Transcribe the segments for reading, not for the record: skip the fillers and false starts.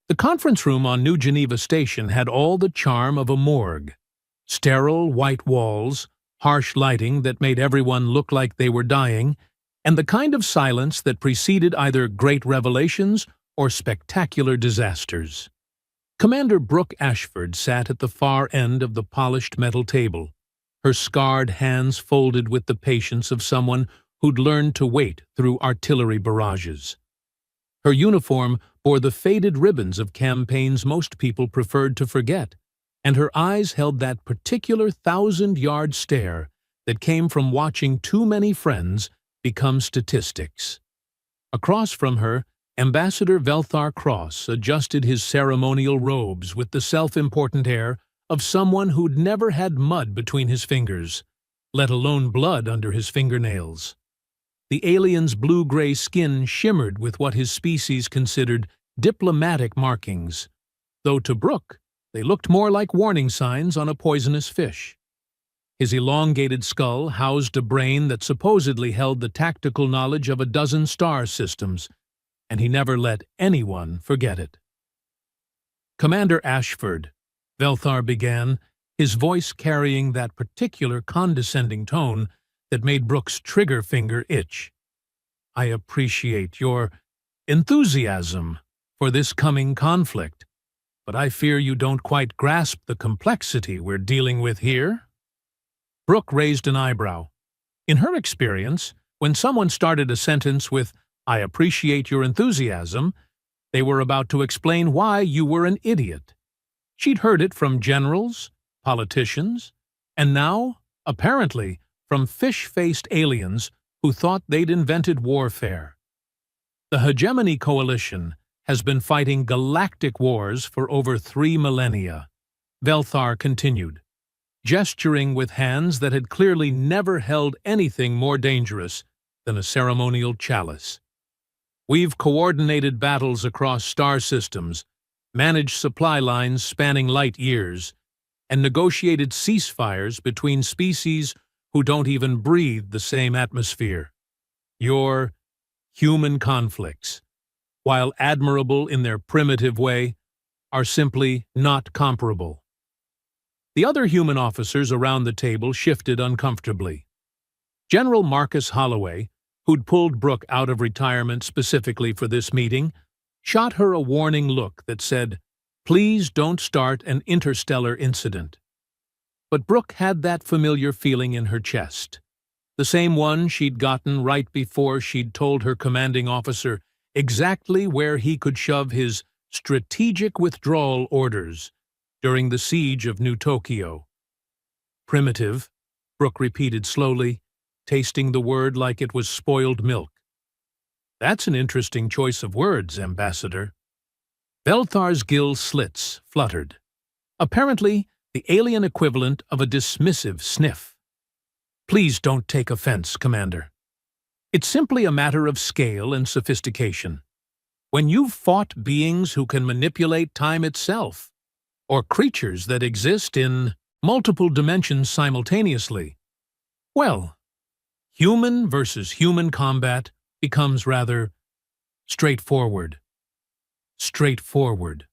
The conference room on New Geneva Station had all the charm of a morgue. Sterile white walls, harsh lighting that made everyone look like they were dying, and the kind of silence that preceded either great revelations or spectacular disasters. Commander Brooke Ashford sat at the far end of the polished metal table, her scarred hands folded with the patience of someone who'd learned to wait through artillery barrages. Her uniform bore the faded ribbons of campaigns most people preferred to forget, and her eyes held that particular 1,000-yard stare that came from watching too many friends become statistics. Across from her, Ambassador Velthar Cross adjusted his ceremonial robes with the self-important air of someone who'd never had mud between his fingers, let alone blood under his fingernails. The alien's blue-gray skin shimmered with what his species considered diplomatic markings, though to Brooke they looked more like warning signs on a poisonous fish. His elongated skull housed a brain that supposedly held the tactical knowledge of a dozen star systems, and he never let anyone forget it. "Commander Ashford," Velthar began, his voice carrying that particular condescending tone that made Brooke's trigger finger itch. "I appreciate your enthusiasm for this coming conflict, but I fear you don't quite grasp the complexity we're dealing with here." Brooke raised an eyebrow. In her experience, when someone started a sentence with, "I appreciate your enthusiasm," they were about to explain why you were an idiot. She'd heard it from generals, politicians, and now, apparently, from fish-faced aliens who thought they'd invented warfare. The Hegemony Coalition has been fighting galactic wars for over 3 millennia, Velthar continued, gesturing with hands that had clearly never held anything more dangerous than a ceremonial chalice. "We've coordinated battles across star systems, managed supply lines spanning light years, and negotiated ceasefires between species who don't even breathe the same atmosphere. Your human conflicts, while admirable in their primitive way, are simply not comparable." The other human officers around the table shifted uncomfortably. General Marcus Holloway, who'd pulled Brooke out of retirement specifically for this meeting, shot her a warning look that said, "Please don't start an interstellar incident." But Brooke had that familiar feeling in her chest, the same one she'd gotten right before she'd told her commanding officer exactly where he could shove his strategic withdrawal orders during the siege of New Tokyo. "Primitive," Brooke repeated slowly, tasting the word like it was spoiled milk. "That's an interesting choice of words, Ambassador." Velthar's gill slits fluttered, apparently the alien equivalent of a dismissive sniff. "Please don't take offense, Commander. It's simply a matter of scale and sophistication. When you've fought beings who can manipulate time itself, or creatures that exist in multiple dimensions simultaneously, well, human versus human combat becomes rather straightforward." Straightforward.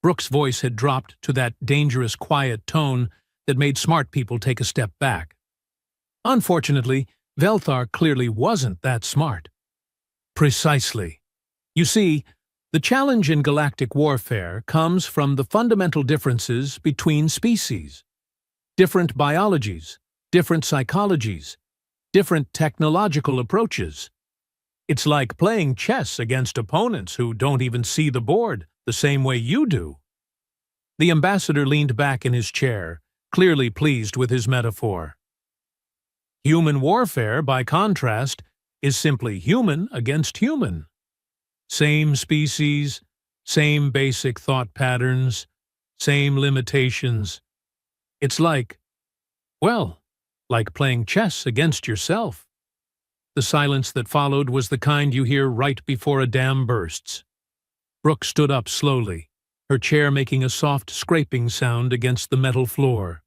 Brooke's voice had dropped to that dangerous quiet tone that made smart people take a step back. Unfortunately, Velthar clearly wasn't that smart. "Precisely. You see, the challenge in galactic warfare comes from the fundamental differences between species. Different biologies, different psychologies, different technological approaches. It's like playing chess against opponents who don't even see the board the same way you do." The ambassador leaned back in his chair, clearly pleased with his metaphor. "Human warfare, by contrast, is simply human against human. Same species, same basic thought patterns, same limitations. It's like, well, like playing chess against yourself." The silence that followed was the kind you hear right before a dam bursts. Brooke stood up slowly, her chair making a soft scraping sound against the metal floor.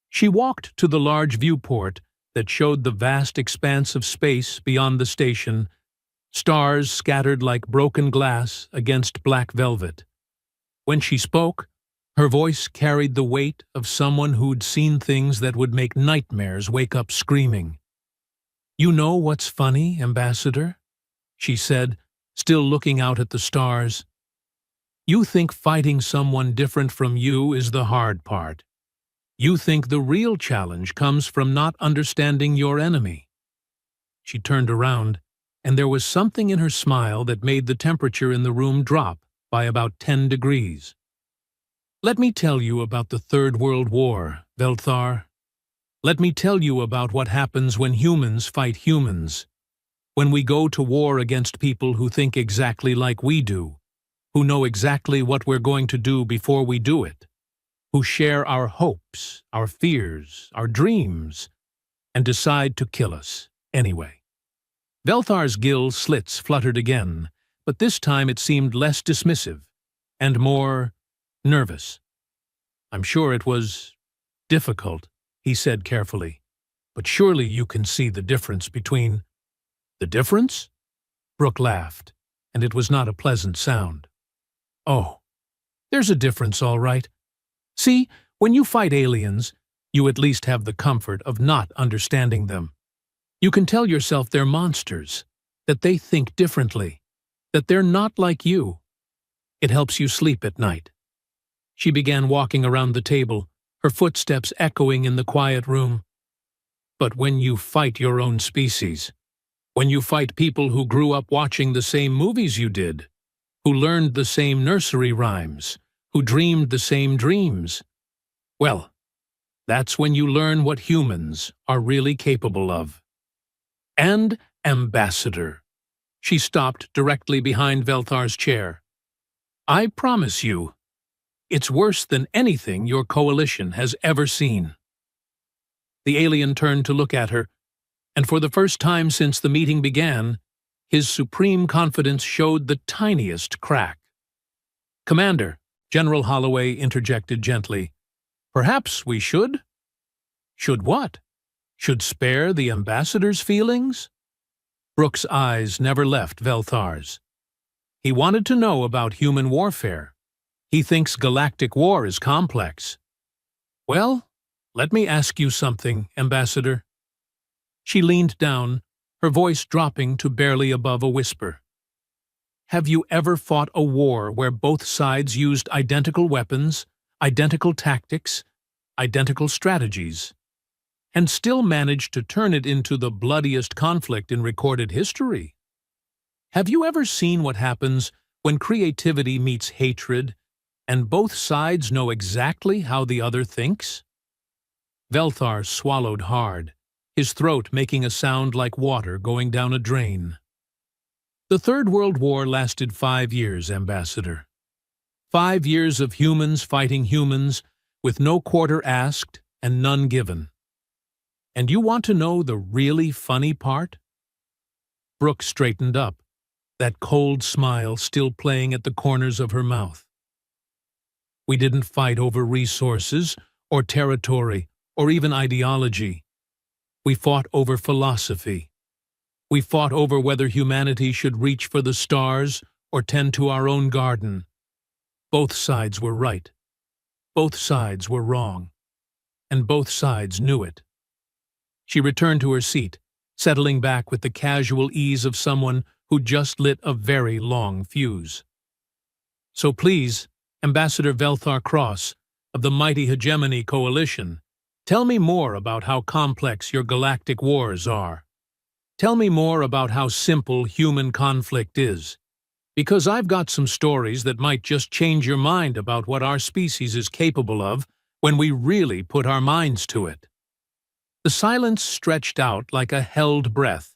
She walked to the large viewport that showed the vast expanse of space beyond the station, stars scattered like broken glass against black velvet. When she spoke, her voice carried the weight of someone who'd seen things that would make nightmares wake up screaming. "You know what's funny, Ambassador?" she said, still looking out at the stars. "You think fighting someone different from you is the hard part. You think the real challenge comes from not understanding your enemy." She turned around, and there was something in her smile that made the temperature in the room drop by about 10 degrees. "Let me tell you about the Third World War, Velthar. Let me tell you about what happens when humans fight humans, when we go to war against people who think exactly like we do, who know exactly what we're going to do before we do it, who share our hopes, our fears, our dreams, and decide to kill us anyway." Velthar's gill slits fluttered again, but this time it seemed less dismissive and more nervous. "I'm sure it was difficult," he said carefully, "but surely you can see the difference between—" "The difference?" Brooke laughed, and it was not a pleasant sound. "Oh, there's a difference, all right. See, when you fight aliens, you at least have the comfort of not understanding them. You can tell yourself they're monsters, that they think differently, that they're not like you. It helps you sleep at night." She began walking around the table, her footsteps echoing in the quiet room. "But when you fight your own species, when you fight people who grew up watching the same movies you did, who learned the same nursery rhymes, who dreamed the same dreams, well, that's when you learn what humans are really capable of." "And, Ambassador," she stopped directly behind Velthar's chair, "I promise you, it's worse than anything your coalition has ever seen." The alien turned to look at her, and for the first time since the meeting began, his supreme confidence showed the tiniest crack. "Commander," General Holloway interjected gently, "perhaps we should?" "Should what? Should spare the ambassador's feelings?" Brooke's eyes never left Velthar's. "He wanted to know about human warfare. He thinks galactic war is complex." "Well, let me ask you something, Ambassador." She leaned down, her voice dropping to barely above a whisper. "Have you ever fought a war where both sides used identical weapons, identical tactics, identical strategies, and still managed to turn it into the bloodiest conflict in recorded history? Have you ever seen what happens when creativity meets hatred, and both sides know exactly how the other thinks?" Velthar swallowed hard, his throat making a sound like water going down a drain. "The Third World War lasted 5 years, Ambassador. 5 years of humans fighting humans, with no quarter asked and none given. And you want to know the really funny part?" Brooke straightened up, that cold smile still playing at the corners of her mouth. "We didn't fight over resources, or territory, or even ideology. We fought over philosophy. We fought over whether humanity should reach for the stars or tend to our own garden. Both sides were right. Both sides were wrong. And both sides knew it." She returned to her seat, settling back with the casual ease of someone who just lit a very long fuse. "So please, Ambassador Velthar Cross, of the mighty Hegemony Coalition, tell me more about how complex your galactic wars are. Tell me more about how simple human conflict is, because I've got some stories that might just change your mind about what our species is capable of when we really put our minds to it." The silence stretched out like a held breath,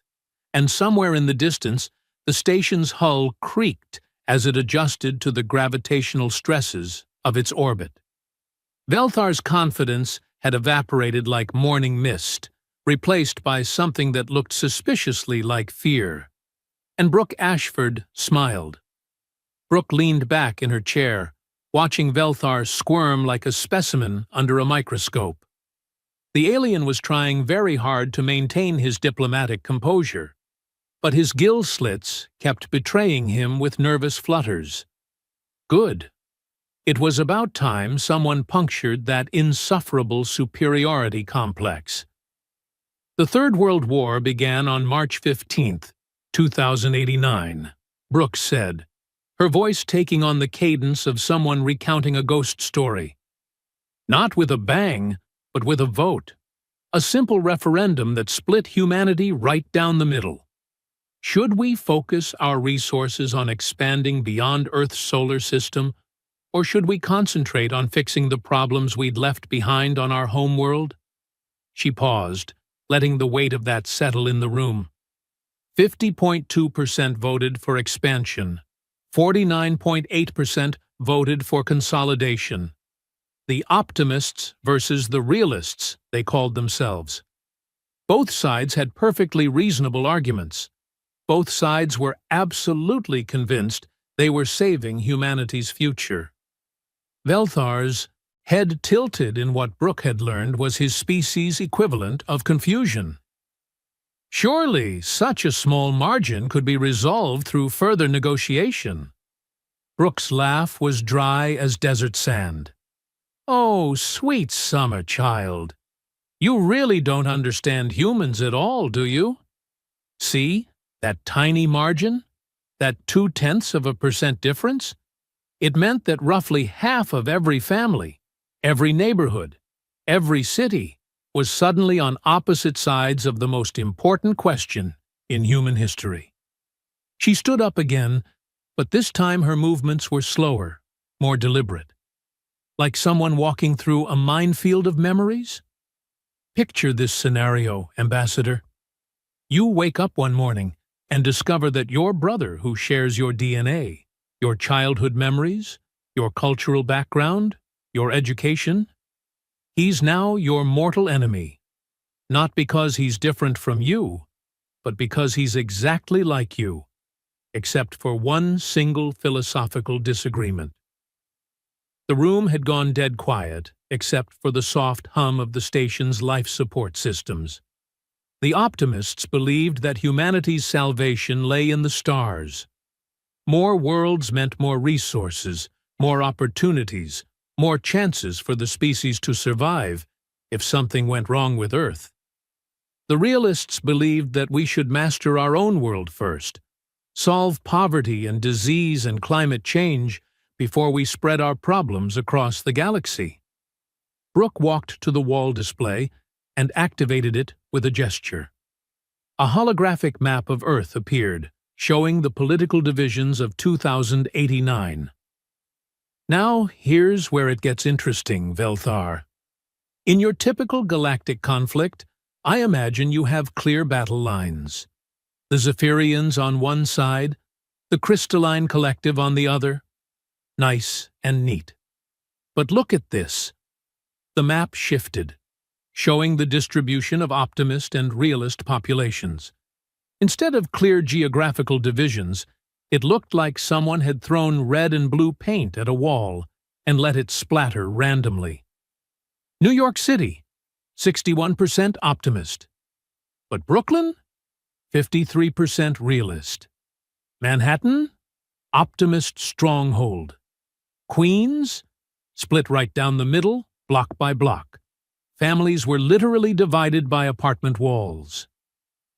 and somewhere in the distance, the station's hull creaked as it adjusted to the gravitational stresses of its orbit. Velthar's confidence had evaporated like morning mist, replaced by something that looked suspiciously like fear. And Brooke Ashford smiled. Brooke leaned back in her chair, watching Velthar squirm like a specimen under a microscope. The alien was trying very hard to maintain his diplomatic composure, but his gill slits kept betraying him with nervous flutters. Good. It was about time someone punctured that insufferable superiority complex. The Third World War began on March 15th, 2089, Brooks said, her voice taking on the cadence of someone recounting a ghost story. Not with a bang, but with a vote. A simple referendum that split humanity right down the middle. Should we focus our resources on expanding beyond Earth's solar system, or should we concentrate on fixing the problems we'd left behind on our home world? She paused, letting the weight of that settle in the room. 50.2% voted for expansion. 49.8% voted for consolidation. The optimists versus the realists, they called themselves. Both sides had perfectly reasonable arguments. Both sides were absolutely convinced they were saving humanity's future. Velthar's head tilted in what Brooke had learned was his species' equivalent of confusion. Surely, such a small margin could be resolved through further negotiation. Brooke's laugh was dry as desert sand. Oh, sweet summer child. You really don't understand humans at all, do you? See, that tiny margin? That 0.2% difference? It meant that roughly half of every family, every neighborhood, every city was suddenly on opposite sides of the most important question in human history. She stood up again, but this time her movements were slower, more deliberate. Like someone walking through a minefield of memories? Picture this scenario, Ambassador. You wake up one morning and discover that your brother, who shares your DNA, your childhood memories, your cultural background, your education, he's now your mortal enemy. Not because he's different from you, but because he's exactly like you, except for one single philosophical disagreement. The room had gone dead quiet, except for the soft hum of the station's life support systems. The optimists believed that humanity's salvation lay in the stars. More worlds meant more resources, more opportunities, more chances for the species to survive if something went wrong with Earth. The realists believed that we should master our own world first, solve poverty and disease and climate change before we spread our problems across the galaxy. Brooke walked to the wall display and activated it with a gesture. A holographic map of Earth appeared, showing the political divisions of 2089. Now, here's where it gets interesting, Velthar. In your typical galactic conflict, I imagine you have clear battle lines. The Zephyrians on one side, the Crystalline Collective on the other. Nice and neat. But look at this. The map shifted, showing the distribution of optimist and realist populations. Instead of clear geographical divisions, it looked like someone had thrown red and blue paint at a wall and let it splatter randomly. New York City, 61% optimist. But Brooklyn, 53% realist. Manhattan, optimist stronghold. Queens, split right down the middle, block by block. Families were literally divided by apartment walls.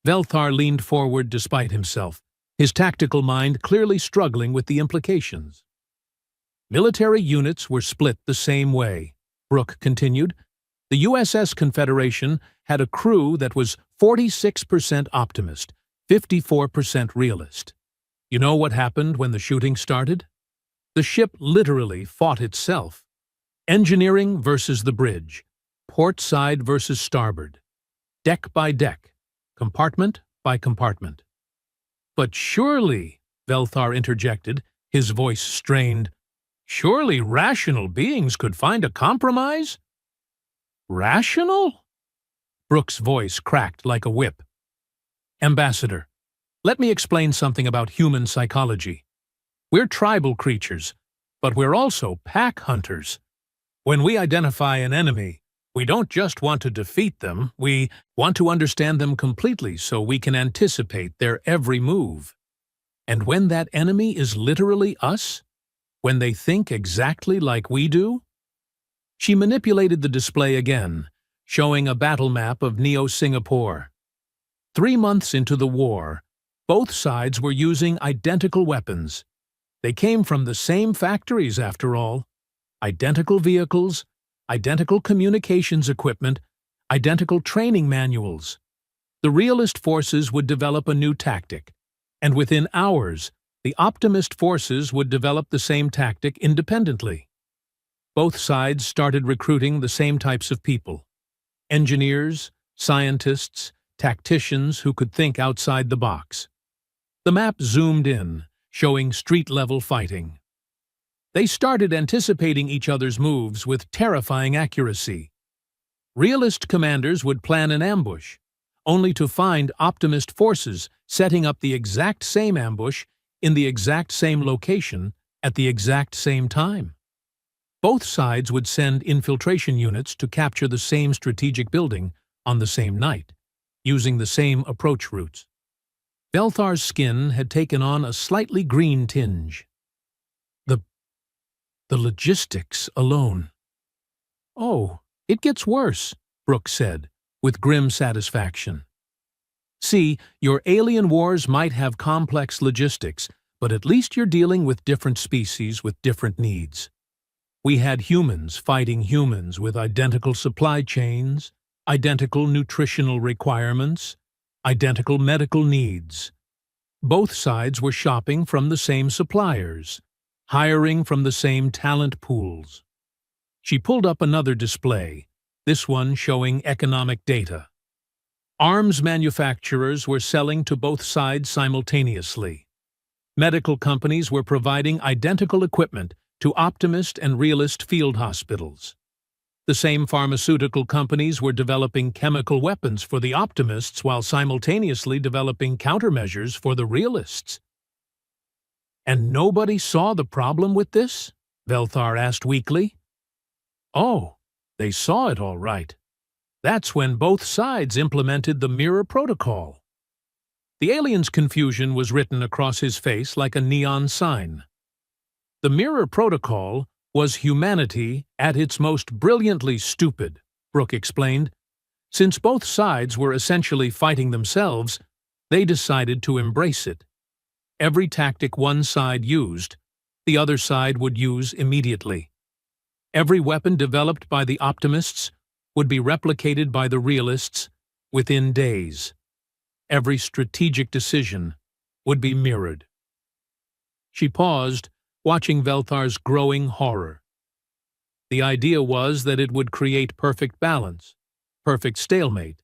Velthar leaned forward despite himself, his tactical mind clearly struggling with the implications. Military units were split the same way, Brooke continued. The USS Confederation had a crew that was 46% optimist, 54% realist. You know what happened when the shooting started? The ship literally fought itself. Engineering versus the bridge, port side versus starboard, deck by deck, compartment by compartment. But surely, Velthar interjected, his voice strained, surely rational beings could find a compromise? Rational? Brooke's voice cracked like a whip. Ambassador, let me explain something about human psychology. We're tribal creatures, but we're also pack hunters. When we identify an enemy, we don't just want to defeat them, we want to understand them completely so we can anticipate their every move. And when that enemy is literally us, when they think exactly like we do? She manipulated the display again, showing a battle map of Neo-Singapore. 3 months into the war, both sides were using identical weapons. They came from the same factories, after all. Identical vehicles, identical communications equipment, identical training manuals. The realist forces would develop a new tactic, and within hours, the optimist forces would develop the same tactic independently. Both sides started recruiting the same types of people: engineers, scientists, tacticians who could think outside the box. The map zoomed in, showing street-level fighting. They started anticipating each other's moves with terrifying accuracy. Realist commanders would plan an ambush, only to find optimist forces setting up the exact same ambush in the exact same location at the exact same time. Both sides would send infiltration units to capture the same strategic building on the same night, using the same approach routes. Belthar's skin had taken on a slightly green tinge. The logistics alone. "Oh, it gets worse," Brooke said, with grim satisfaction. "See, your alien wars might have complex logistics, but at least you're dealing with different species with different needs. We had humans fighting humans with identical supply chains, identical nutritional requirements, identical medical needs. Both sides were shopping from the same suppliers, hiring from the same talent pools." She pulled up another display, this one showing economic data. Arms manufacturers were selling to both sides simultaneously. Medical companies were providing identical equipment to optimist and realist field hospitals. The same pharmaceutical companies were developing chemical weapons for the optimists while simultaneously developing countermeasures for the realists. "And nobody saw the problem with this?" Belthar asked weakly. "Oh, they saw it all right. That's when both sides implemented the mirror protocol." The alien's confusion was written across his face like a neon sign. The mirror protocol was humanity at its most brilliantly stupid, Brooke explained. Since both sides were essentially fighting themselves, they decided to embrace it. Every tactic one side used, the other side would use immediately. Every weapon developed by the optimists would be replicated by the realists within days. Every strategic decision would be mirrored. She paused, watching Velthar's growing horror. The idea was that it would create perfect balance, perfect stalemate,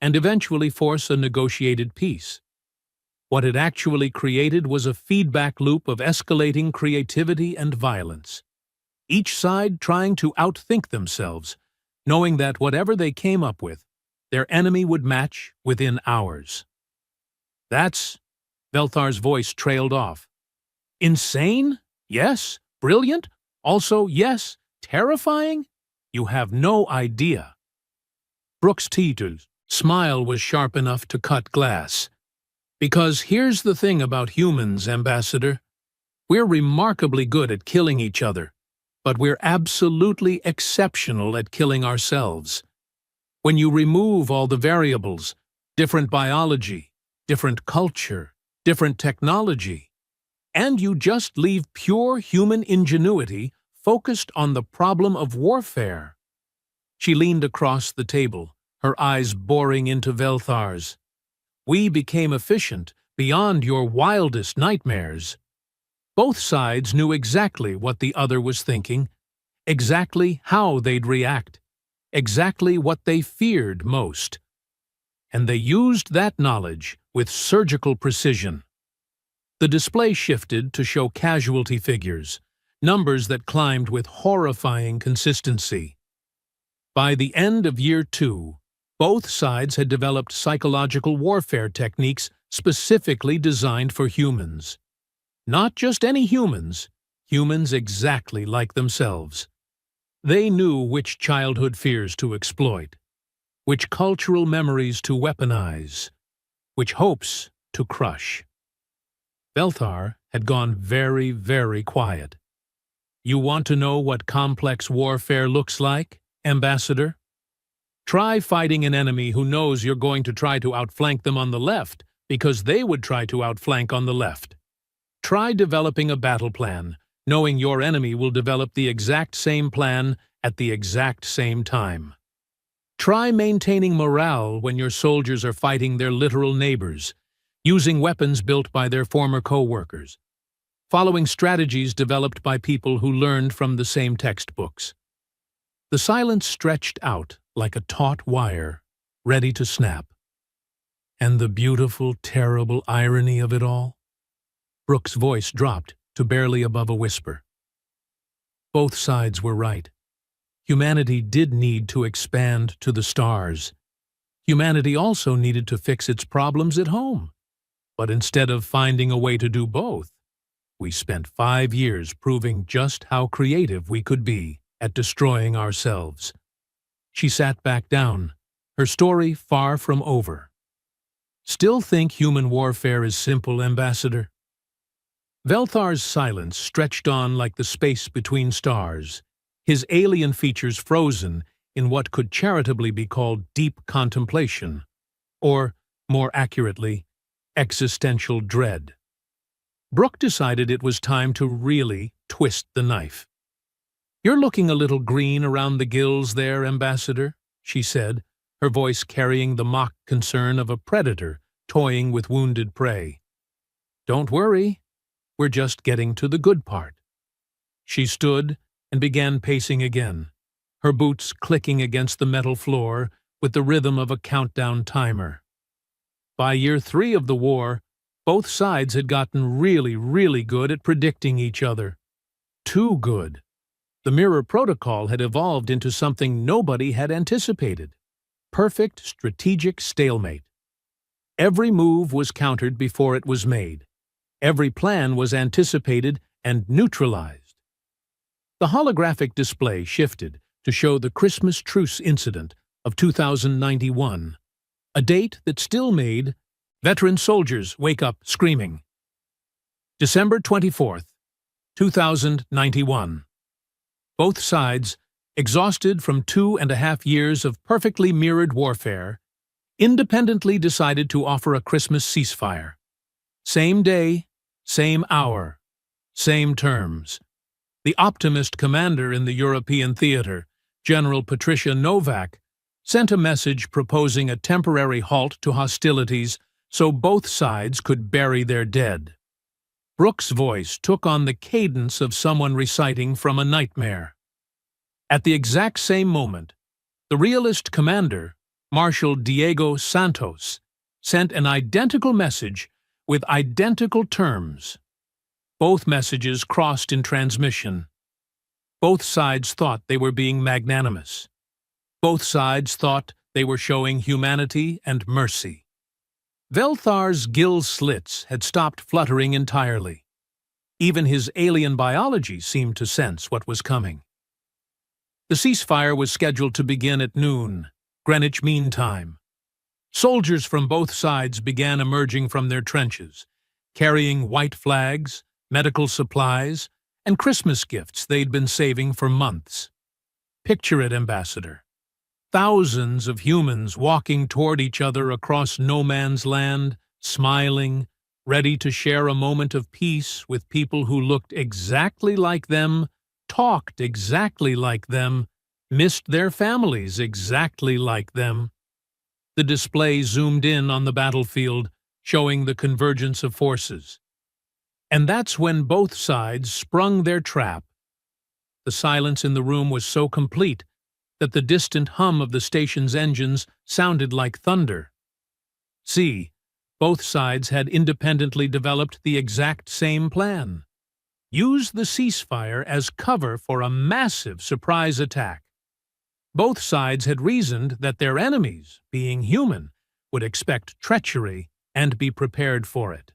and eventually force a negotiated peace. What it actually created was a feedback loop of escalating creativity and violence, each side trying to outthink themselves, knowing that whatever they came up with, their enemy would match within hours. "That's," Velthar's voice trailed off. "Insane? Yes. Brilliant? Also, yes. Terrifying? You have no idea." Brooke's Teeter's smile was sharp enough to cut glass. "Because here's the thing about humans, Ambassador. We're remarkably good at killing each other, but we're absolutely exceptional at killing ourselves. When you remove all the variables, different biology, different culture, different technology, and you just leave pure human ingenuity focused on the problem of warfare." She leaned across the table, her eyes boring into Velthar's. "We became efficient beyond your wildest nightmares." Both sides knew exactly what the other was thinking, exactly how they'd react, exactly what they feared most. And they used that knowledge with surgical precision. The display shifted to show casualty figures, numbers that climbed with horrifying consistency. By the end of year 2, both sides had developed psychological warfare techniques specifically designed for humans. Not just any humans, humans exactly like themselves. They knew which childhood fears to exploit, which cultural memories to weaponize, which hopes to crush. Belthar had gone very, very quiet. You want to know what complex warfare looks like, Ambassador? Try fighting an enemy who knows you're going to try to outflank them on the left because they would try to outflank on the left. Try developing a battle plan, knowing your enemy will develop the exact same plan at the exact same time. Try maintaining morale when your soldiers are fighting their literal neighbors, using weapons built by their former co-workers, following strategies developed by people who learned from the same textbooks. The silence stretched out like a taut wire, ready to snap. And the beautiful, terrible irony of it all? Brooke's voice dropped to barely above a whisper. Both sides were right. Humanity did need to expand to the stars. Humanity also needed to fix its problems at home. But instead of finding a way to do both, we spent 5 years proving just how creative we could be at destroying ourselves. She sat back down, her story far from over. Still think human warfare is simple, Ambassador? Velthar's silence stretched on like the space between stars, his alien features frozen in what could charitably be called deep contemplation, or, more accurately, existential dread. Brooke decided it was time to really twist the knife. "You're looking a little green around the gills there, Ambassador," she said, her voice carrying the mock concern of a predator toying with wounded prey. "Don't worry, we're just getting to the good part." She stood and began pacing again, her boots clicking against the metal floor with the rhythm of a countdown timer. By year 3 of the war, both sides had gotten really good at predicting each other. Too good. The Mirror Protocol had evolved into something nobody had anticipated. Perfect strategic stalemate. Every move was countered before it was made. Every plan was anticipated and neutralized. The holographic display shifted to show the Christmas truce incident of 2091, a date that still made veteran soldiers wake up screaming. December 24th, 2091. Both sides, exhausted from 2.5 years of perfectly mirrored warfare, independently decided to offer a Christmas ceasefire. Same day, same hour, same terms. The optimist commander in the European theater, General Patricia Novak, sent a message proposing a temporary halt to hostilities so both sides could bury their dead. Brooke's voice took on the cadence of someone reciting from a nightmare. At the exact same moment, the realist commander, Marshal Diego Santos, sent an identical message with identical terms. Both messages crossed in transmission. Both sides thought they were being magnanimous. Both sides thought they were showing humanity and mercy. Velthar's gill slits had stopped fluttering entirely. Even his alien biology seemed to sense what was coming. The ceasefire was scheduled to begin at noon, Greenwich Mean Time. Soldiers from both sides began emerging from their trenches, carrying white flags, medical supplies, and Christmas gifts they'd been saving for months. Picture it, Ambassador. Thousands of humans walking toward each other across no man's land, smiling, ready to share a moment of peace with people who looked exactly like them, talked exactly like them, missed their families exactly like them. The display zoomed in on the battlefield, showing the convergence of forces. And that's when both sides sprung their trap. The silence in the room was so complete that the distant hum of the station's engines sounded like thunder. See, both sides had independently developed the exact same plan. Use the ceasefire as cover for a massive surprise attack. Both sides had reasoned that their enemies, being human, would expect treachery and be prepared for it.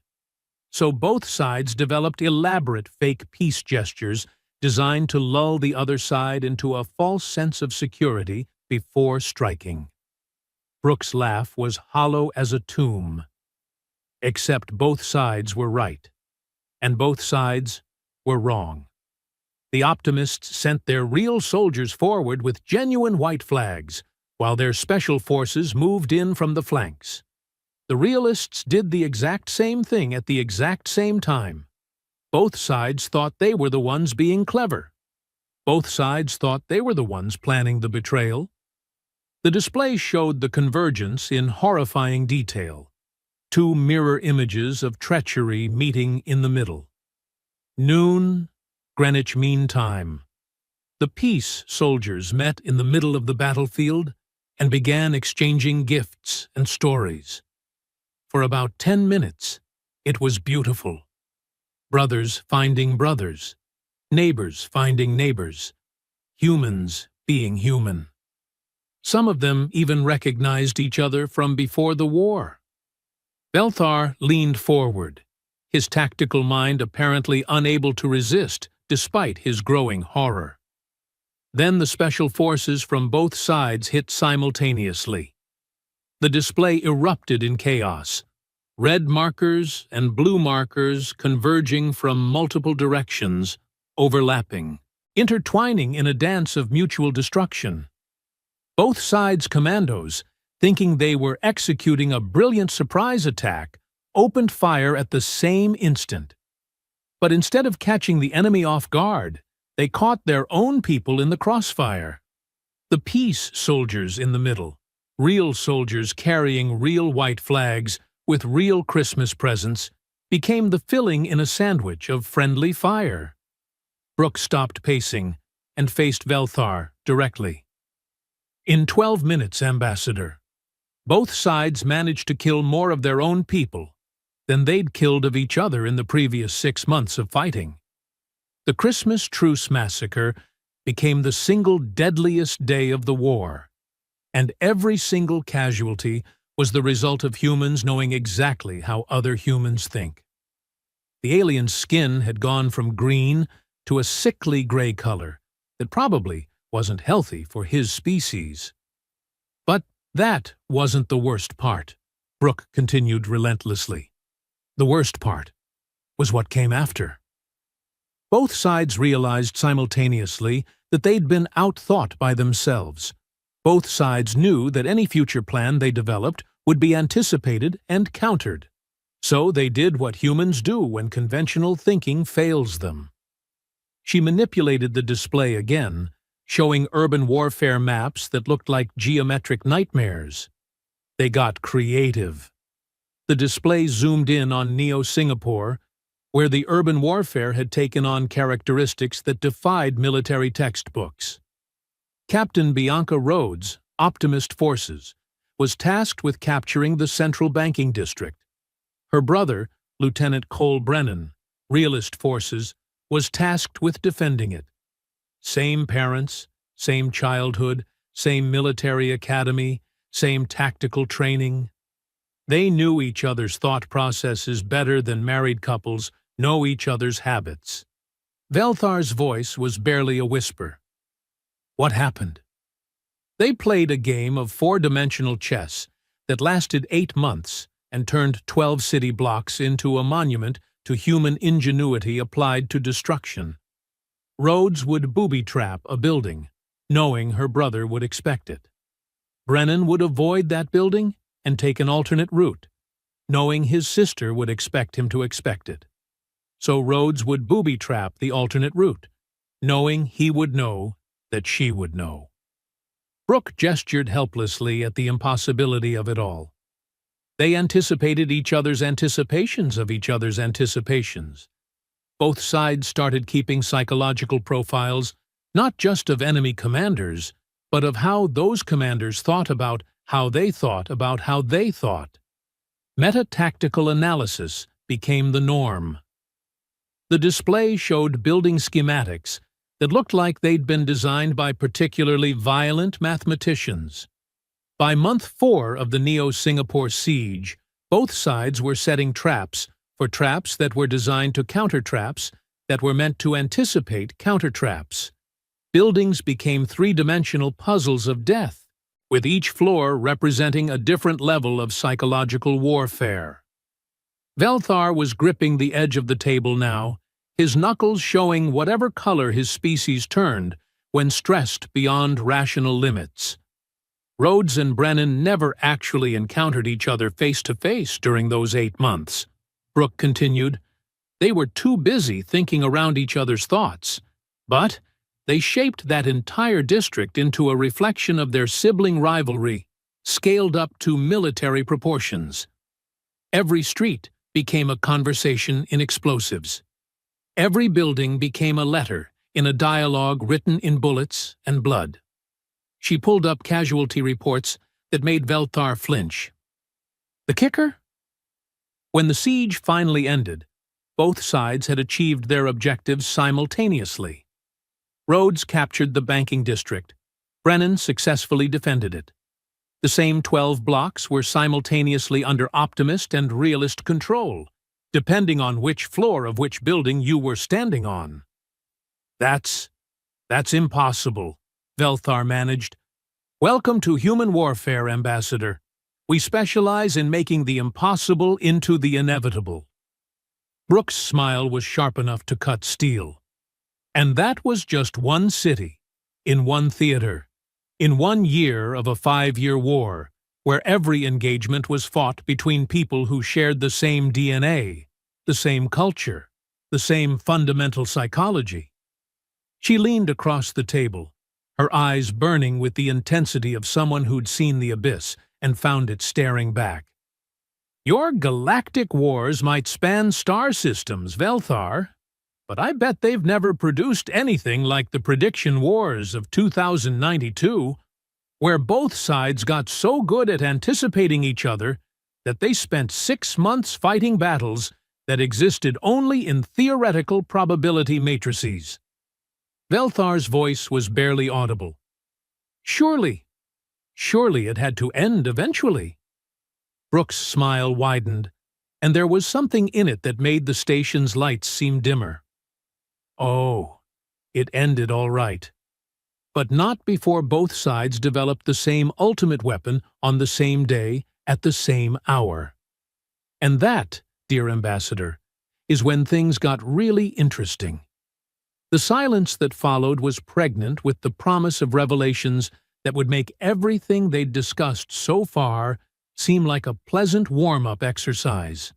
So both sides developed elaborate fake peace gestures designed to lull the other side into a false sense of security before striking. Brooke's laugh was hollow as a tomb. Except both sides were right, and both sides were wrong. The optimists sent their real soldiers forward with genuine white flags, while their special forces moved in from the flanks. The realists did the exact same thing at the exact same time. Both sides thought they were the ones being clever. Both sides thought they were the ones planning the betrayal. The display showed the convergence in horrifying detail. Two mirror images of treachery meeting in the middle. Noon, Greenwich Mean Time. The peace soldiers met in the middle of the battlefield and began exchanging gifts and stories. For about 10 minutes, it was beautiful. Brothers finding brothers, neighbors finding neighbors, humans being human. Some of them even recognized each other from before the war. Belthar leaned forward, his tactical mind apparently unable to resist despite his growing horror. Then the special forces from both sides hit simultaneously. The display erupted in chaos, red markers and blue markers converging from multiple directions, overlapping, intertwining in a dance of mutual destruction. Both sides' commandos, thinking they were executing a brilliant surprise attack, opened fire at the same instant. But instead of catching the enemy off guard, they caught their own people in the crossfire. The peace soldiers in the middle, real soldiers carrying real white flags with real Christmas presents, became the filling in a sandwich of friendly fire. Brooke stopped pacing and faced Velthar directly. In 12 minutes, Ambassador, both sides managed to kill more of their own people than they'd killed of each other in the previous 6 months of fighting. The Christmas Truce Massacre became the single deadliest day of the war, and every single casualty was the result of humans knowing exactly how other humans think. The alien's skin had gone from green to a sickly gray color that probably wasn't healthy for his species. But that wasn't the worst part, Brooke continued relentlessly. The worst part was what came after. Both sides realized simultaneously that they'd been outthought by themselves. Both sides knew that any future plan they developed would be anticipated and countered. So they did what humans do when conventional thinking fails them. She manipulated the display again, showing urban warfare maps that looked like geometric nightmares. They got creative. The display zoomed in on Neo-Singapore, where the urban warfare had taken on characteristics that defied military textbooks. Captain Bianca Rhodes, Optimist Forces, was tasked with capturing the central banking district. Her brother, Lieutenant Cole Brennan, Realist Forces, was tasked with defending it. Same parents, same childhood, same military academy, same tactical training. They knew each other's thought processes better than married couples know each other's habits. Velthar's voice was barely a whisper. What happened? They played a game of four-dimensional chess that lasted 8 months and turned 12 city blocks into a monument to human ingenuity applied to destruction. Rhodes would booby-trap a building, knowing her brother would expect it. Brennan would avoid that building and take an alternate route, knowing his sister would expect him to expect it. So Rhodes would booby-trap the alternate route, knowing he would know that she would know. Brooke gestured helplessly at the impossibility of it all. They anticipated each other's anticipations of each other's anticipations. Both sides started keeping psychological profiles, not just of enemy commanders, but of how those commanders thought about how they thought about how they thought. Meta-tactical analysis became the norm. The display showed building schematics that looked like they'd been designed by particularly violent mathematicians. By month 4 of the Neo-Singapore siege, both sides were setting traps that were designed to counter traps that were meant to anticipate counter traps. Buildings became three-dimensional puzzles of death, with each floor representing a different level of psychological warfare. Velthar was gripping the edge of the table now, his knuckles showing whatever color his species turned when stressed beyond rational limits. Rhodes and Brennan never actually encountered each other face to face during those 8 months. Brooke continued, they were too busy thinking around each other's thoughts. But they shaped that entire district into a reflection of their sibling rivalry, scaled up to military proportions. Every street became a conversation in explosives. Every building became a letter in a dialogue written in bullets and blood. She pulled up casualty reports that made Velthar flinch. The kicker? When the siege finally ended, both sides had achieved their objectives simultaneously. Rhodes captured the banking district. Brennan successfully defended it. The same 12 blocks were simultaneously under optimist and realist control, depending on which floor of which building you were standing on. That's impossible, Velthar managed. Welcome to human warfare, Ambassador. We specialize in making the impossible into the inevitable. Brooke's smile was sharp enough to cut steel. And that was just one city, in one theater, in 1 year of a 5-year war, where every engagement was fought between people who shared the same DNA, the same culture, the same fundamental psychology. She leaned across the table, her eyes burning with the intensity of someone who'd seen the abyss and found it staring back. Your galactic wars might span star systems, Velthar, but I bet they've never produced anything like the prediction wars of 2092, where both sides got so good at anticipating each other that they spent 6 months fighting battles that existed only in theoretical probability matrices. Velthar's voice was barely audible. Surely it had to end eventually. Brooke's smile widened, and there was something in it that made the station's lights seem dimmer. Oh, it ended all right. But not before both sides developed the same ultimate weapon on the same day at the same hour. And that, dear Ambassador, is when things got really interesting. The silence that followed was pregnant with the promise of revelations that would make everything they'd discussed so far seem like a pleasant warm-up exercise.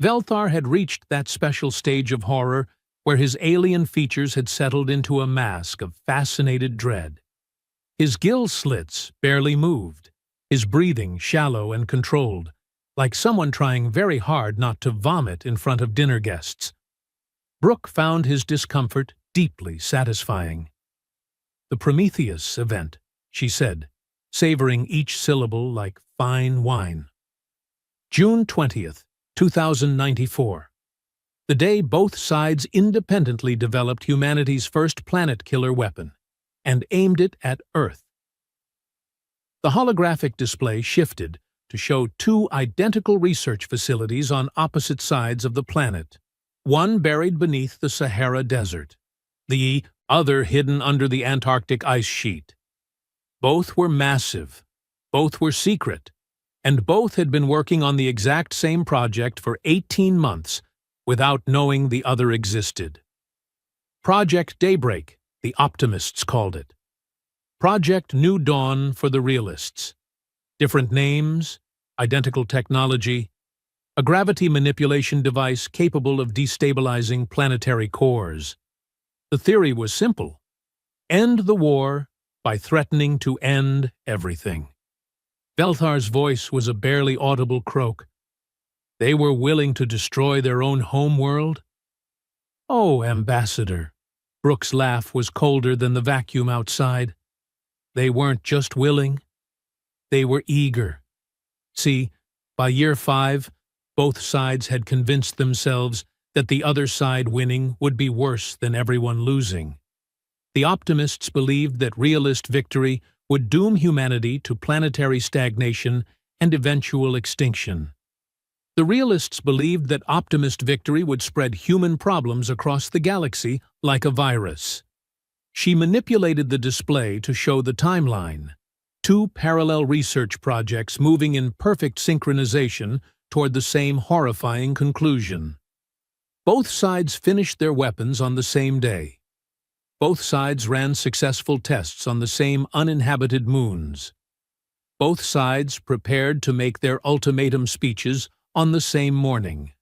Velthar had reached that special stage of horror where his alien features had settled into a mask of fascinated dread. His gill slits barely moved, his breathing shallow and controlled, like someone trying very hard not to vomit in front of dinner guests. Brooke found his discomfort deeply satisfying. The Prometheus event, she said, savoring each syllable like fine wine. June 20th, 2094. The day both sides independently developed humanity's first planet-killer weapon and aimed it at Earth. The holographic display shifted to show 2 identical research facilities on opposite sides of the planet, one buried beneath the Sahara Desert, the other hidden under the Antarctic ice sheet. Both were massive, both were secret, and both had been working on the exact same project for 18 months without knowing the other existed. Project Daybreak, the optimists called it. Project New Dawn for the realists. Different names, identical technology, a gravity manipulation device capable of destabilizing planetary cores. The theory was simple: end the war by threatening to end everything. Velthar's voice was a barely audible croak. They were willing to destroy their own homeworld? Oh, Ambassador. Brooke's laugh was colder than the vacuum outside. They weren't just willing. They were eager. See, by year 5, both sides had convinced themselves that the other side winning would be worse than everyone losing. The optimists believed that realist victory would doom humanity to planetary stagnation and eventual extinction. The realists believed that optimist victory would spread human problems across the galaxy like a virus. She manipulated the display to show the timeline, 2 parallel research projects moving in perfect synchronization toward the same horrifying conclusion. Both sides finished their weapons on the same day. Both sides ran successful tests on the same uninhabited moons. Both sides prepared to make their ultimatum speeches on the same morning.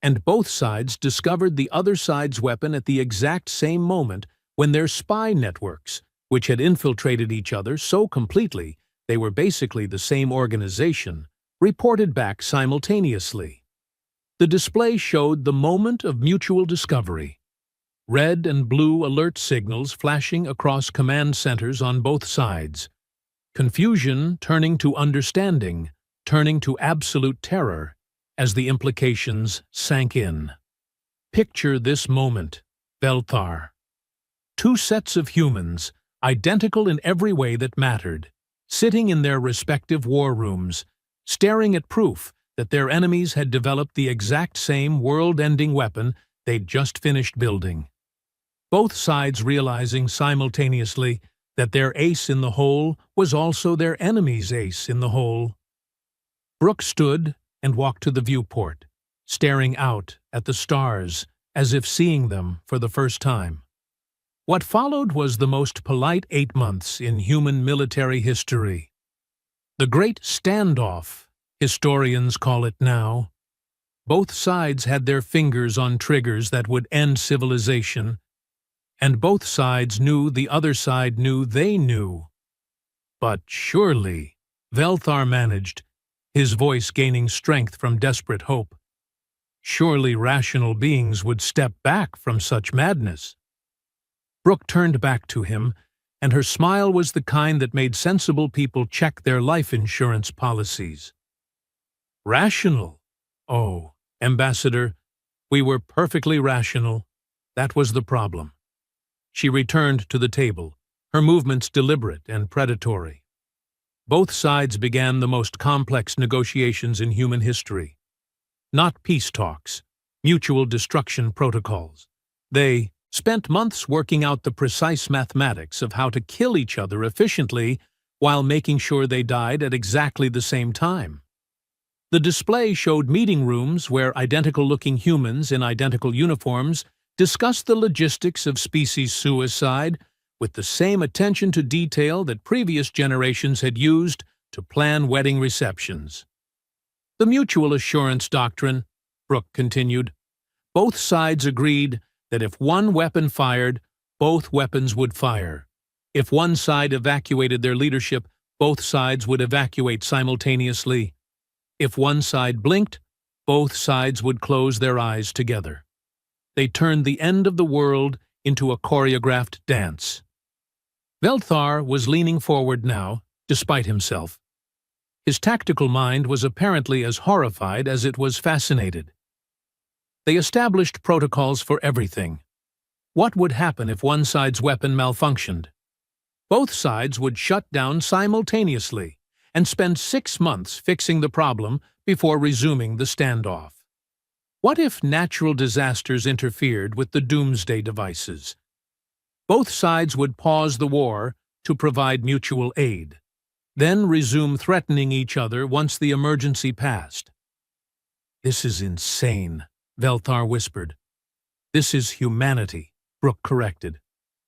And both sides discovered the other side's weapon at the exact same moment when their spy networks, which had infiltrated each other so completely they were basically the same organization, reported back simultaneously. The display showed the moment of mutual discovery. Red and blue alert signals flashing across command centers on both sides. Confusion turning to understanding, turning to absolute terror, as the implications sank in. Picture this moment, Velthar. Two sets of humans, identical in every way that mattered, sitting in their respective war rooms, staring at proof that their enemies had developed the exact same world-ending weapon they'd just finished building. Both sides realizing simultaneously that their ace in the hole was also their enemy's ace in the hole. Brooke stood and walked to the viewport, staring out at the stars as if seeing them for the first time. What followed was the most polite 8 months in human military history. The Great Standoff, historians call it now. Both sides had their fingers on triggers that would end civilization, and both sides knew the other side knew they knew. But surely, Velthar managed, his voice gaining strength from desperate hope. Surely rational beings would step back from such madness. Brooke turned back to him, and her smile was the kind that made sensible people check their life insurance policies. Rational? Oh, Ambassador, we were perfectly rational. That was the problem. She returned to the table, her movements deliberate and predatory. Both sides began the most complex negotiations in human history. Not peace talks, mutual destruction protocols. They spent months working out the precise mathematics of how to kill each other efficiently while making sure they died at exactly the same time. The display showed meeting rooms where identical-looking humans in identical uniforms discussed the logistics of species suicide with the same attention to detail that previous generations had used to plan wedding receptions. The mutual assurance doctrine, Brooke continued. Both sides agreed that if one weapon fired, both weapons would fire. If one side evacuated their leadership, both sides would evacuate simultaneously. If one side blinked, both sides would close their eyes together. They turned the end of the world into a choreographed dance. Velthar was leaning forward now, despite himself. His tactical mind was apparently as horrified as it was fascinated. They established protocols for everything. What would happen if one side's weapon malfunctioned? Both sides would shut down simultaneously and spend 6 months fixing the problem before resuming the standoff. What if natural disasters interfered with the doomsday devices? Both sides would pause the war to provide mutual aid, then resume threatening each other once the emergency passed. "This is insane," Velthar whispered. "This is humanity," Brooke corrected.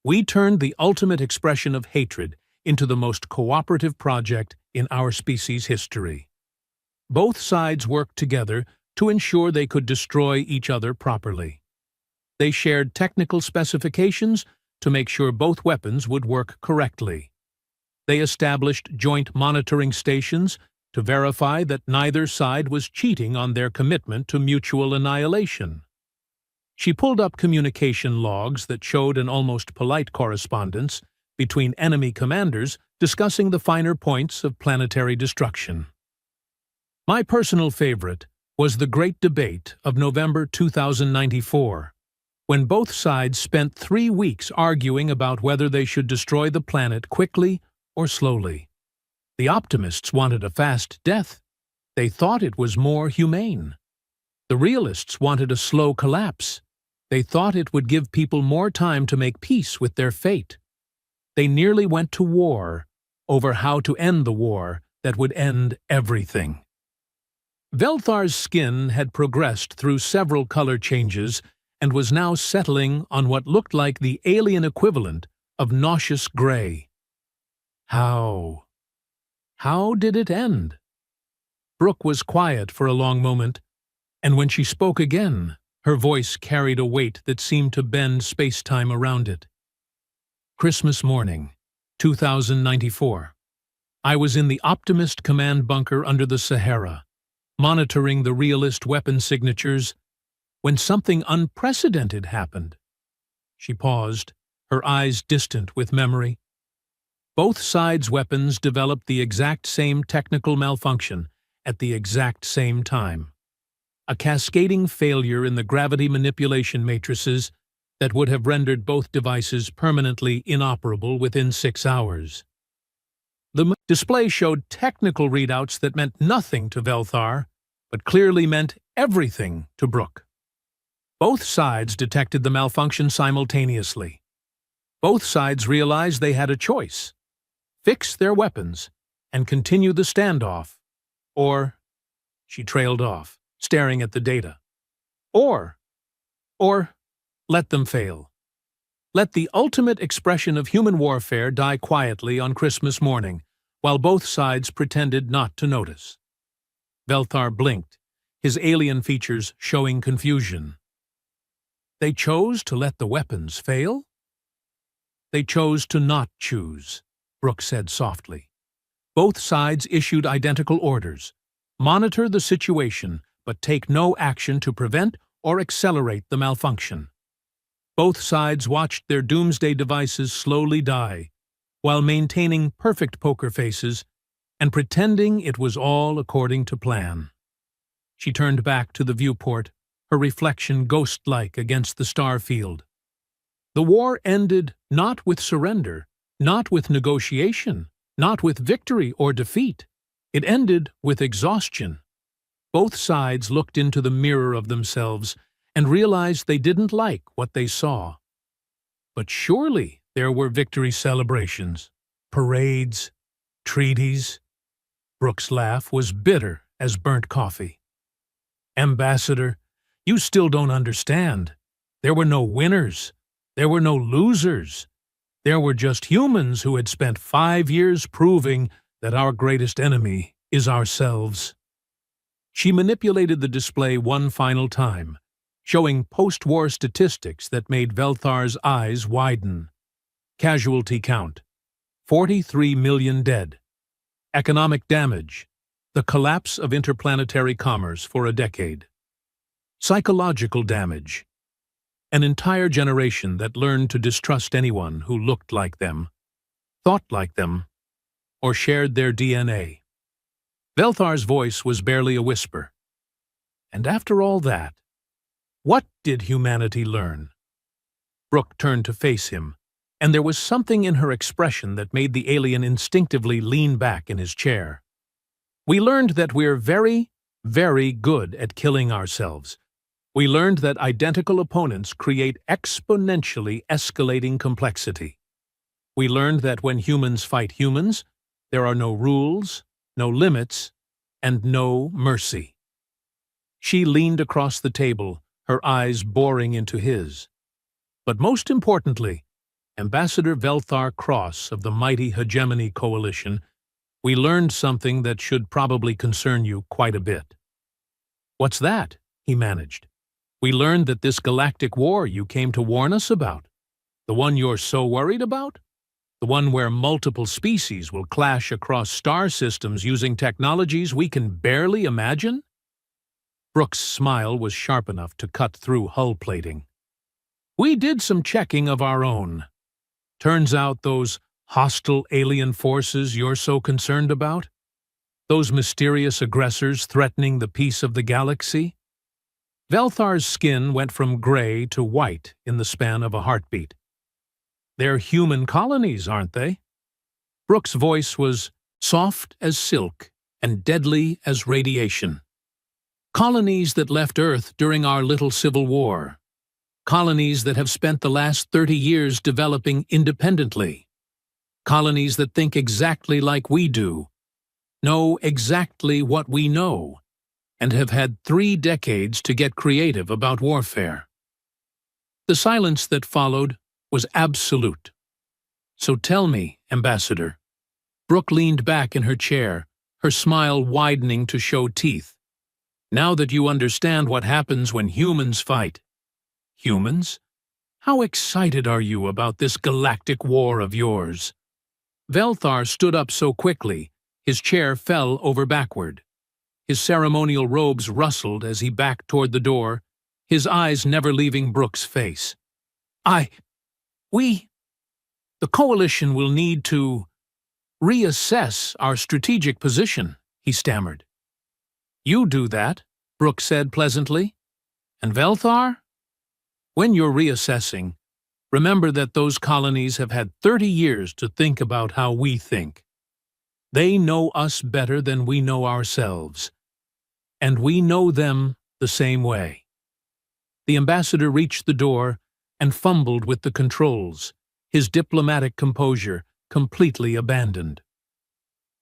"We turned the ultimate expression of hatred into the most cooperative project in our species' history." Both sides worked together to ensure they could destroy each other properly. They shared technical specifications to make sure both weapons would work correctly. They established joint monitoring stations to verify that neither side was cheating on their commitment to mutual annihilation. She pulled up communication logs that showed an almost polite correspondence between enemy commanders discussing the finer points of planetary destruction. My personal favorite was the Great Debate of November 2094, when both sides spent 3 weeks arguing about whether they should destroy the planet quickly or slowly. The optimists wanted a fast death. They thought it was more humane. The realists wanted a slow collapse. They thought it would give people more time to make peace with their fate. They nearly went to war over how to end the war that would end everything. Velthar's skin had progressed through several color changes and was now settling on what looked like the alien equivalent of nauseous gray. How? How did it end? Brooke was quiet for a long moment, and when she spoke again, her voice carried a weight that seemed to bend space-time around it. Christmas morning, 2094. I was in the Optimist command bunker under the Sahara, monitoring the realist weapon signatures, when something unprecedented happened. She paused, her eyes distant with memory. Both sides' weapons developed the exact same technical malfunction at the exact same time. A cascading failure in the gravity manipulation matrices that would have rendered both devices permanently inoperable within 6 hours. The display showed technical readouts that meant nothing to Velthar, but clearly meant everything to Brooke. Both sides detected the malfunction simultaneously. Both sides realized they had a choice: fix their weapons and continue the standoff, or— she trailed off, staring at the data. Or let them fail. Let the ultimate expression of human warfare die quietly on Christmas morning, while both sides pretended not to notice. Velthar blinked, his alien features showing confusion. They chose to let the weapons fail? They chose to not choose, Brooke said softly. Both sides issued identical orders: monitor the situation, but take no action to prevent or accelerate the malfunction. Both sides watched their doomsday devices slowly die, while maintaining perfect poker faces and pretending it was all according to plan. She turned back to the viewport, her reflection ghost-like against the star field. The war ended not with surrender, not with negotiation, not with victory or defeat. It ended with exhaustion. Both sides looked into the mirror of themselves and realized they didn't like what they saw. But surely there were victory celebrations, parades, treaties. Brooke's laugh was bitter as burnt coffee. Ambassador, you still don't understand. There were no winners. There were no losers. There were just humans who had spent 5 years proving that our greatest enemy is ourselves. She manipulated the display one final time, showing post-war statistics that made Velthar's eyes widen. Casualty count: 43 million dead. Economic damage: the collapse of interplanetary commerce for a decade. Psychological damage: an entire generation that learned to distrust anyone who looked like them, thought like them, or shared their DNA. Velthar's voice was barely a whisper. And after all that, what did humanity learn? Brooke turned to face him, and there was something in her expression that made the alien instinctively lean back in his chair. We learned that we're very, very good at killing ourselves. We learned that identical opponents create exponentially escalating complexity. We learned that when humans fight humans, there are no rules, no limits, and no mercy. She leaned across the table, her eyes boring into his. But most importantly, Ambassador Velthar Cross of the mighty Hegemony Coalition, we learned something that should probably concern you quite a bit. What's that? He managed. We learned that this galactic war you came to warn us about, the one you're so worried about, the one where multiple species will clash across star systems using technologies we can barely imagine? Brooke's smile was sharp enough to cut through hull plating. We did some checking of our own. Turns out those hostile alien forces you're so concerned about, those mysterious aggressors threatening the peace of the galaxy? Velthar's skin went from gray to white in the span of a heartbeat. They're human colonies, aren't they? Brooke's voice was soft as silk and deadly as radiation. Colonies that left Earth during our little civil war. Colonies that have spent the last 30 years developing independently. Colonies that think exactly like we do, know exactly what we know, and have had 3 decades to get creative about warfare. The silence that followed was absolute. So tell me, Ambassador. Brooke leaned back in her chair, her smile widening to show teeth. Now that you understand what happens when humans fight. Humans? How excited are you about this galactic war of yours? Velthar stood up so quickly, his chair fell over backward. His ceremonial robes rustled as he backed toward the door, his eyes never leaving Brooke's face. The coalition will need to reassess our strategic position, he stammered. You do that, Brooke said pleasantly. And Velthar? When you're reassessing, remember that those colonies have had 30 years to think about how we think. They know us better than we know ourselves, and we know them the same way. The ambassador reached the door and fumbled with the controls, his diplomatic composure completely abandoned.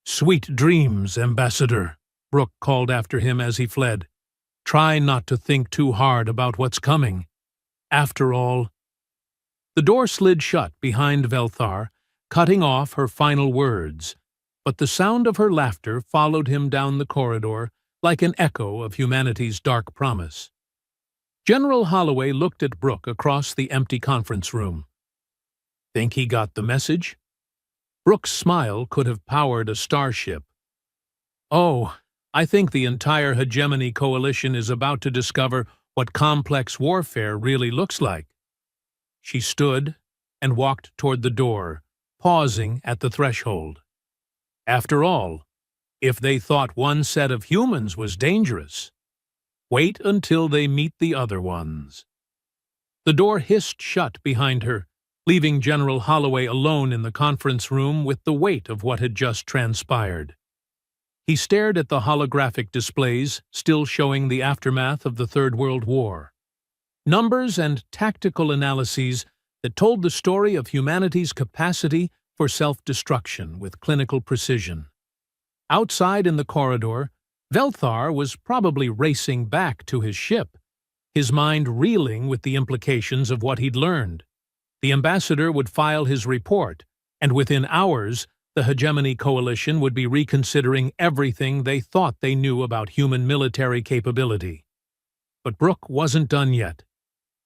Sweet dreams, Ambassador, Brooke called after him as he fled. Try not to think too hard about what's coming. After all, the door slid shut behind Velthar, cutting off her final words, but the sound of her laughter followed him down the corridor like an echo of humanity's dark promise. General Holloway looked at Brooke across the empty conference room. Think he got the message? Brooke's smile could have powered a starship. Oh, I think the entire hegemony coalition is about to discover what complex warfare really looks like. She stood and walked toward the door, pausing at the threshold. After all, if they thought one set of humans was dangerous, wait until they meet the other ones. The door hissed shut behind her, leaving General Holloway alone in the conference room with the weight of what had just transpired. He stared at the holographic displays, still showing the aftermath of the Third World War. Numbers and tactical analyses that told the story of humanity's capacity for self-destruction with clinical precision. Outside in the corridor, Velthar was probably racing back to his ship, his mind reeling with the implications of what he'd learned. The ambassador would file his report, and within hours, the Hegemony Coalition would be reconsidering everything they thought they knew about human military capability. But Brooke wasn't done yet.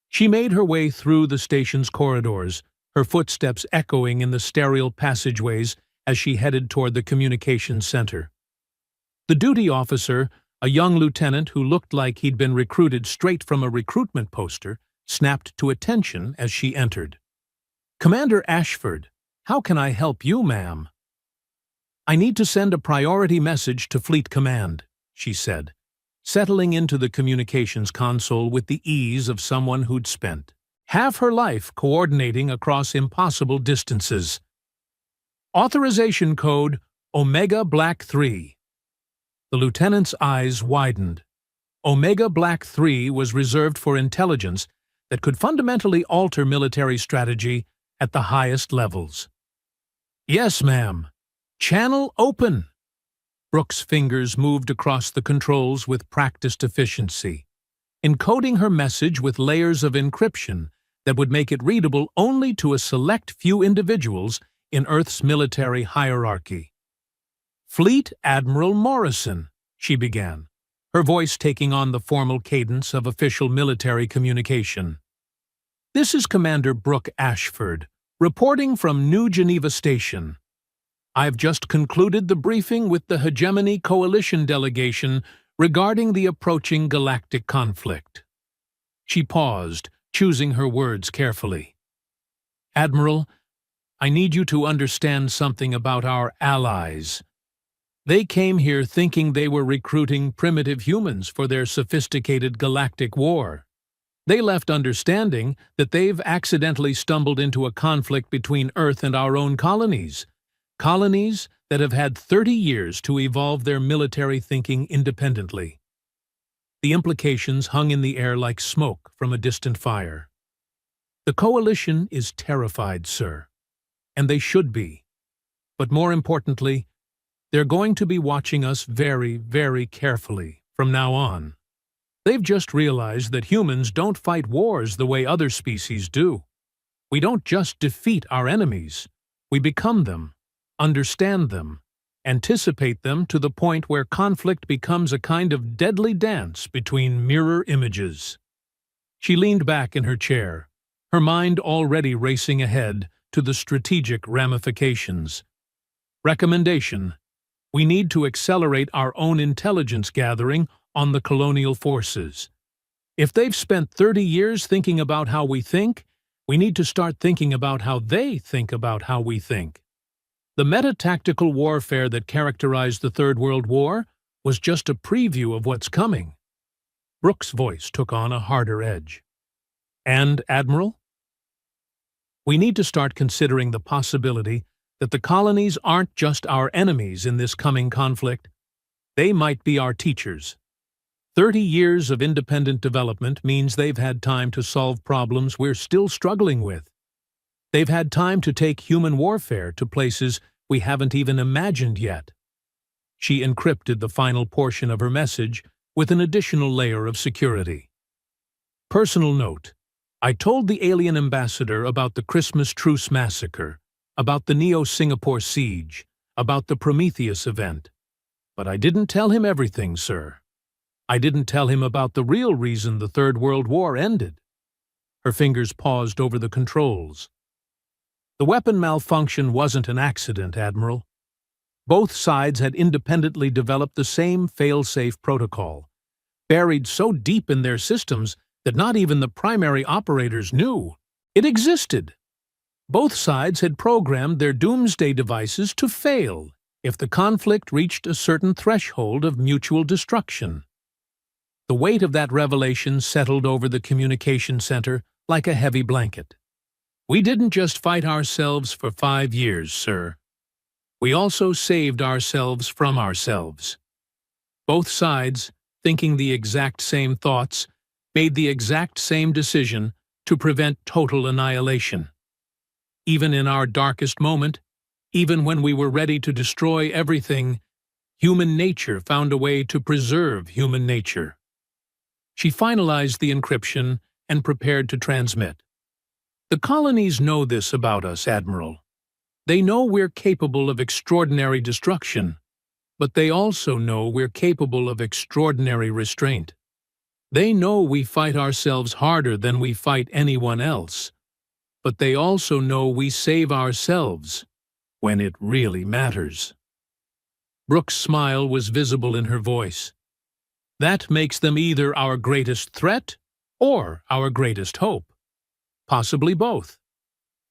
She made her way through the station's corridors, her footsteps echoing in the sterile passageways as she headed toward the communications center. The duty officer, a young lieutenant who looked like he'd been recruited straight from a recruitment poster, snapped to attention as she entered. Commander Ashford, how can I help you, ma'am? I need to send a priority message to Fleet Command, she said, settling into the communications console with the ease of someone who'd spent half her life coordinating across impossible distances. Authorization code Omega Black 3. The lieutenant's eyes widened. Omega Black 3 was reserved for intelligence that could fundamentally alter military strategy at the highest levels. Yes, ma'am. Channel open. Brooke's fingers moved across the controls with practiced efficiency, encoding her message with layers of encryption that would make it readable only to a select few individuals in Earth's military hierarchy. Fleet Admiral Morrison, she began, her voice taking on the formal cadence of official military communication. This is Commander Brooke Ashford, reporting from New Geneva Station. I've just concluded the briefing with the Hegemony Coalition delegation regarding the approaching galactic conflict. She paused, choosing her words carefully. Admiral, I need you to understand something about our allies. They came here thinking they were recruiting primitive humans for their sophisticated galactic war. They left understanding that they've accidentally stumbled into a conflict between Earth and our own colonies. Colonies that have had 30 years to evolve their military thinking independently. The implications hung in the air like smoke from a distant fire. The coalition is terrified, sir. And they should be. But more importantly, they're going to be watching us very, very carefully from now on. They've just realized that humans don't fight wars the way other species do. We don't just defeat our enemies. We become them, understand them, anticipate them to the point where conflict becomes a kind of deadly dance between mirror images. She leaned back in her chair, her mind already racing ahead to the strategic ramifications. Recommendation: we need to accelerate our own intelligence gathering on the colonial forces. If they've spent 30 years thinking about how we think, we need to start thinking about how they think about how we think. The meta-tactical warfare that characterized the Third World War was just a preview of what's coming. Brooks' voice took on a harder edge. And, Admiral? We need to start considering the possibility that the colonies aren't just our enemies in this coming conflict. They might be our teachers. 30 years of independent development means they've had time to solve problems we're still struggling with. They've had time to take human warfare to places we haven't even imagined yet. She encrypted the final portion of her message with an additional layer of security. Personal note: I told the alien ambassador about the Christmas Truce massacre, about the Neo-Singapore siege, about the Prometheus event. But I didn't tell him everything, sir. I didn't tell him about the real reason the Third World War ended. Her fingers paused over the controls. The weapon malfunction wasn't an accident, Admiral. Both sides had independently developed the same fail-safe protocol, buried so deep in their systems that not even the primary operators knew it existed. Both sides had programmed their doomsday devices to fail if the conflict reached a certain threshold of mutual destruction. The weight of that revelation settled over the communication center like a heavy blanket. We didn't just fight ourselves for 5 years, sir. We also saved ourselves from ourselves. Both sides, thinking the exact same thoughts, made the exact same decision to prevent total annihilation. Even in our darkest moment, even when we were ready to destroy everything, human nature found a way to preserve human nature. She finalized the encryption and prepared to transmit. The colonies know this about us, Admiral. They know we're capable of extraordinary destruction, but they also know we're capable of extraordinary restraint. They know we fight ourselves harder than we fight anyone else, but they also know we save ourselves when it really matters. Brooks' smile was visible in her voice. That makes them either our greatest threat or our greatest hope. Possibly both.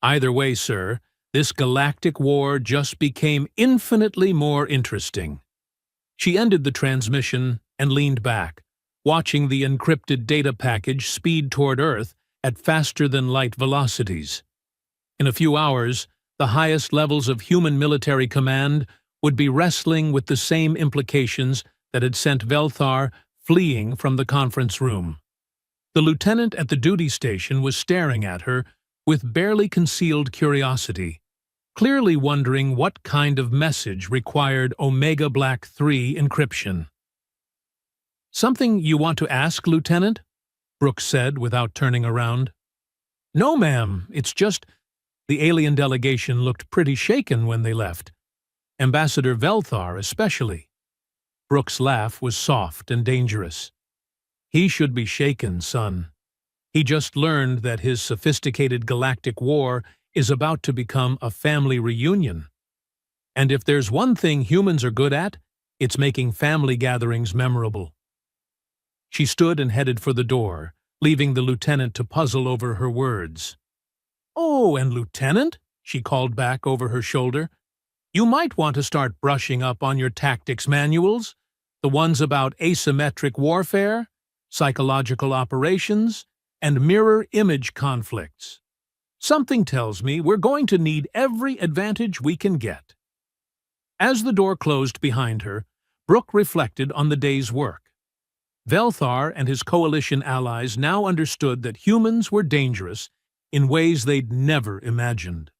Either way, sir, this galactic war just became infinitely more interesting. She ended the transmission and leaned back, watching the encrypted data package speed toward Earth at faster-than-light velocities. In a few hours, the highest levels of human military command would be wrestling with the same implications that had sent Velthar fleeing from the conference room. The lieutenant at the duty station was staring at her with barely concealed curiosity, clearly wondering what kind of message required Omega Black 3 encryption. "Something you want to ask, Lieutenant?" Brooks said without turning around. "No, ma'am, it's just—" The alien delegation looked pretty shaken when they left. Ambassador Velthar especially. Brooks' laugh was soft and dangerous. "He should be shaken, son. He just learned that his sophisticated galactic war is about to become a family reunion. And if there's one thing humans are good at, it's making family gatherings memorable." She stood and headed for the door, leaving the lieutenant to puzzle over her words. "Oh, and Lieutenant," she called back over her shoulder, "you might want to start brushing up on your tactics manuals, the ones about asymmetric warfare, psychological operations, and mirror image conflicts. Something tells me we're going to need every advantage we can get." As the door closed behind her, Brooke reflected on the day's work. Velthar and his coalition allies now understood that humans were dangerous in ways they'd never imagined.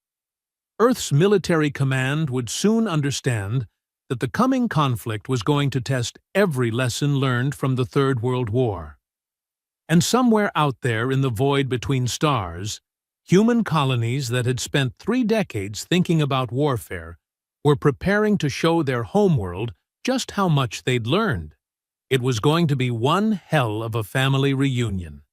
Earth's military command would soon understand that the coming conflict was going to test every lesson learned from the Third World War. And somewhere out there in the void between stars, human colonies that had spent 3 decades thinking about warfare were preparing to show their homeworld just how much they'd learned. It was going to be one hell of a family reunion.